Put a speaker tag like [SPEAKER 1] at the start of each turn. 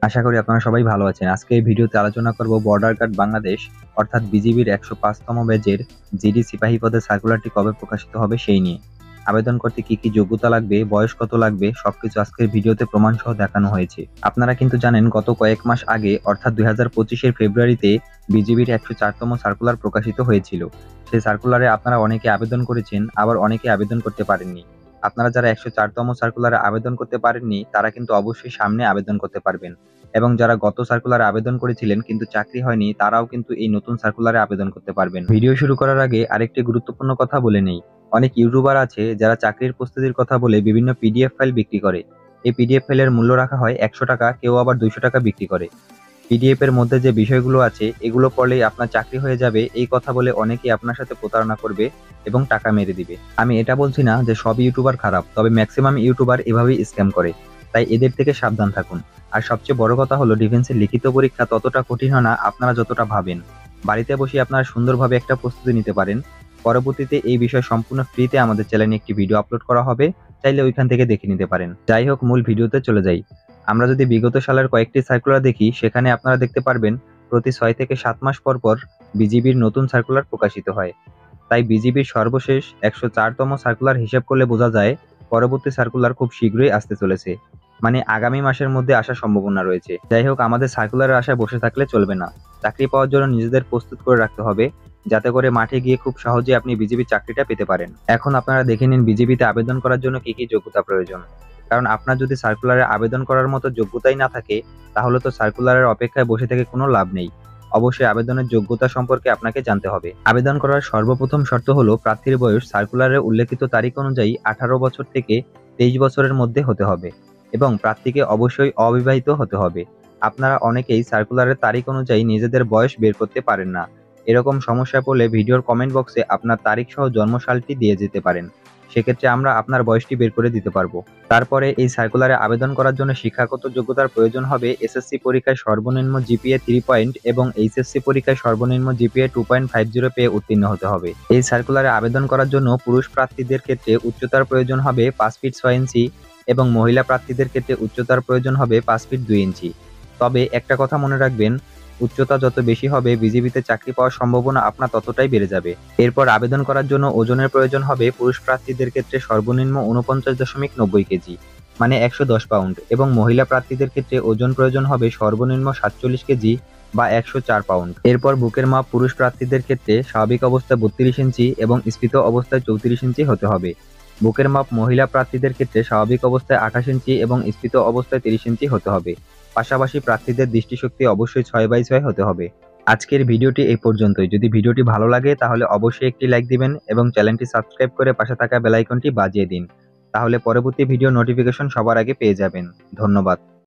[SPEAKER 1] আশা করি আপনারা সবাই ভালো আছেন। আজকে এই ভিডিওতে আলোচনা করব বর্ডার গার্ড বাংলাদেশ অর্থাৎ বিজিবির ১০৫তম ব্যাচের জিডি সিপাহী পদে সার্কুলারটি কবে প্রকাশিত হবে সেই নিয়ে। আবেদন করতে কি কি যোগ্যতা লাগবে, বয়স কত লাগবে সবকিছু আজকের ভিডিওতে প্রমাণ সহ দেখানো হয়েছে। আপনারা কিন্তু জানেন গত কয়েক মাস আগে অর্থাৎ ২০২৫-এর ফেব্রুয়ারিতে বিজিবির ১০৪তম সার্কুলার প্রকাশিত হয়েছিল। সেই সার্কুলারে আপনারা অনেকে আবেদন করেছেন, আবার অনেকে আবেদন করতে পারেননি। আপনারা যারা ১০৪তম সার্কুলারে আবেদন করতে পারেননি তারা কিন্তু অবশ্যই সামনে আবেদন করতে পারবেন, এবং যারা গত সার্কুলারে আবেদন করেছিলেন কিন্তু চাকরি হয়নি তারাও কিন্তু এই নতুন সার্কুলারে আবেদন করতে পারবেন। ভিডিও শুরু করার আগে আরেকটি গুরুত্বপূর্ণ কথা বলে নেই। অনেক ইউটিউবার আছে যারা চাকরির প্রস্তুতির কথা বলে বিভিন্ন পিডিএফ ফাইল বিক্রি করে। এই পিডিএফ ফাইলের মূল্য রাখা হয় ১০০ টাকা, কেউ আবার ২০০ টাকা বিক্রি করে। পিডিএফ এর মধ্যে যে বিষয়গুলো আছে এগুলো পড়লেই আপনার চাকরি হয়ে যাবে এই কথা বলে অনেকেই আপনার সাথে প্রতারণা করবে এবং টাকা মেরে দিবে। আমি এটা বলছি না যে সব ইউটিউবার খারাপ, তবে ম্যাক্সিমাম ইউটিউবার এভাবেই স্ক্যাম করে, তাই এদের থেকে সাবধান থাকুন। আর সবচেয়ে বড় কথা হলো ডিফেন্সের লিখিত পরীক্ষা ততটা কঠিন হয় না আপনারা যতটা ভাবেন। বাড়িতে বসে আপনারা সুন্দরভাবে একটা প্রস্তুতি নিতে পারেন। পরবর্তীতে এই বিষয় সম্পূর্ণ ফ্রিতে আমাদের চ্যানেলে একটি ভিডিও আপলোড করা হবে, চাইলে ওইখান থেকে দেখে নিতে পারেন। যাই হোক, মূল ভিডিওতে চলে যাই। আমরা যদি বিগত সালের কয়েকটি সার্কুলার দেখি সেখানে আপনারা দেখতে পারবেন প্রতি ৬ থেকে ৭ মাস পর পর বিজিবির নতুন সার্কুলার প্রকাশিত হয়। তাই বিজিবির সর্বশেষ ১০৪তম সার্কুলার হিসেব করলে বোঝা যায় পরবর্তী সার্কুলার খুব শীঘ্রই আসতে চলেছে, মানে আগামী মাসের মধ্যে আসার সম্ভাবনা রয়েছে। যাই হোক, আমাদের সার্কুলারের আশায় বসে থাকলে চলবে না। চাকরি পাওয়ার জন্য নিজেদের প্রস্তুত করে রাখতে হবে, যাতে করে মাঠে গিয়ে খুব সহজে আপনি বিজিবির চাকরিটা পেতে পারেন। এখন আপনারা দেখে নিন বিজিবিতে আবেদন করার জন্য কি কি যোগ্যতা প্রয়োজন। কারণ আপনার যদি সার্কুলারে আবেদন করার মতো যোগ্যতাই না থাকে তাহলে তো সার্কুলারের অপেক্ষায় বসে থেকে কোনো লাভ নেই। অবশ্যই আবেদনের যোগ্যতা সম্পর্কে আপনাকে জানতে হবে। আবেদন করার সর্বপ্রথম শর্ত হলো প্রার্থীর বয়স সার্কুলারে উল্লেখিত তারিখ অনুযায়ী ১৮ বছর থেকে ২৩ বছরের মধ্যে হতে হবে, এবং প্রার্থীকে অবশ্যই অবিবাহিত হতে হবে। আপনারা অনেকেই সার্কুলারের তারিখ অনুযায়ী নিজেদের বয়স বের করতে পারেন না। এরকম সমস্যা পড়লে ভিডিওর কমেন্ট বক্সে আপনার তারিখ সহ জন্মসালটি দিয়ে যেতে পারেন, সেক্ষেত্রে আমরা আপনার বয়সটি বের করে দিতে পারবো। তারপরে এই সার্কুলারে আবেদন করার জন্য শিক্ষাগত যোগ্যতার প্রয়োজন হবে এসএসসি পরীক্ষায় সর্বনিম্ন জিপিএ 3 পয়েন্ট এবং এইচএসসি পরীক্ষায় সর্বনিম্ন জিপিএ 2.50 পেয়ে উত্তীর্ণ হতে হবে। এই সার্কুলারে আবেদন করার জন্য পুরুষ প্রার্থীদের ক্ষেত্রে উচ্চতার প্রয়োজন হবে 5 ফিট 6 ইঞ্চি এবং মহিলা প্রার্থীদের ক্ষেত্রে উচ্চতার প্রয়োজন হবে 5 ফিট 2 ইঞ্চি। তবে একটা কথা মনে রাখবেন, উচ্চতা যত বেশি হবে বিজিবিতে চাকরি পাওয়ার সম্ভাবনা আপনার ততটাই বেড়ে যাবে। এরপর আবেদন করার জন্য ওজনের প্রয়োজন হবে পুরুষ প্রার্থীদের ক্ষেত্রে সর্বনিম্ন 49.90 কেজি, মানে 110 পাউন্ড, এবং মহিলা প্রার্থীদের ক্ষেত্রে ওজন প্রয়োজন হবে সর্বনিম্ন 47 কেজি বা 104 পাউন্ড। এরপর বুকের মাপ পুরুষ প্রার্থীদের ক্ষেত্রে স্বাভাবিক অবস্থায় 32 ইঞ্চি এবং স্ফীত অবস্থায় 34 ইঞ্চি হতে হবে। বুকের মাপ মহিলা প্রার্থীদের ক্ষেত্রে স্বাভাবিক অবস্থায় 28 ইঞ্চি এবং স্ফীত অবস্থায় 30 ইঞ্চি হতে হবে। পাশাপাশি প্রার্থীদের দৃষ্টিশক্তি অবশ্যই 6/6 হতে হবে। আজকের ভিডিওটি এই পর্যন্তই। যদি ভিডিওটি ভালো লাগে তাহলে অবশ্যই একটি লাইক দিবেন এবং চ্যানেলটি সাবস্ক্রাইব করে পাশে থাকা বেল আইকনটি বাজিয়ে দিন, তাহলে পরবর্তী ভিডিও নোটিফিকেশন সবার আগে পেয়ে যাবেন। ধন্যবাদ।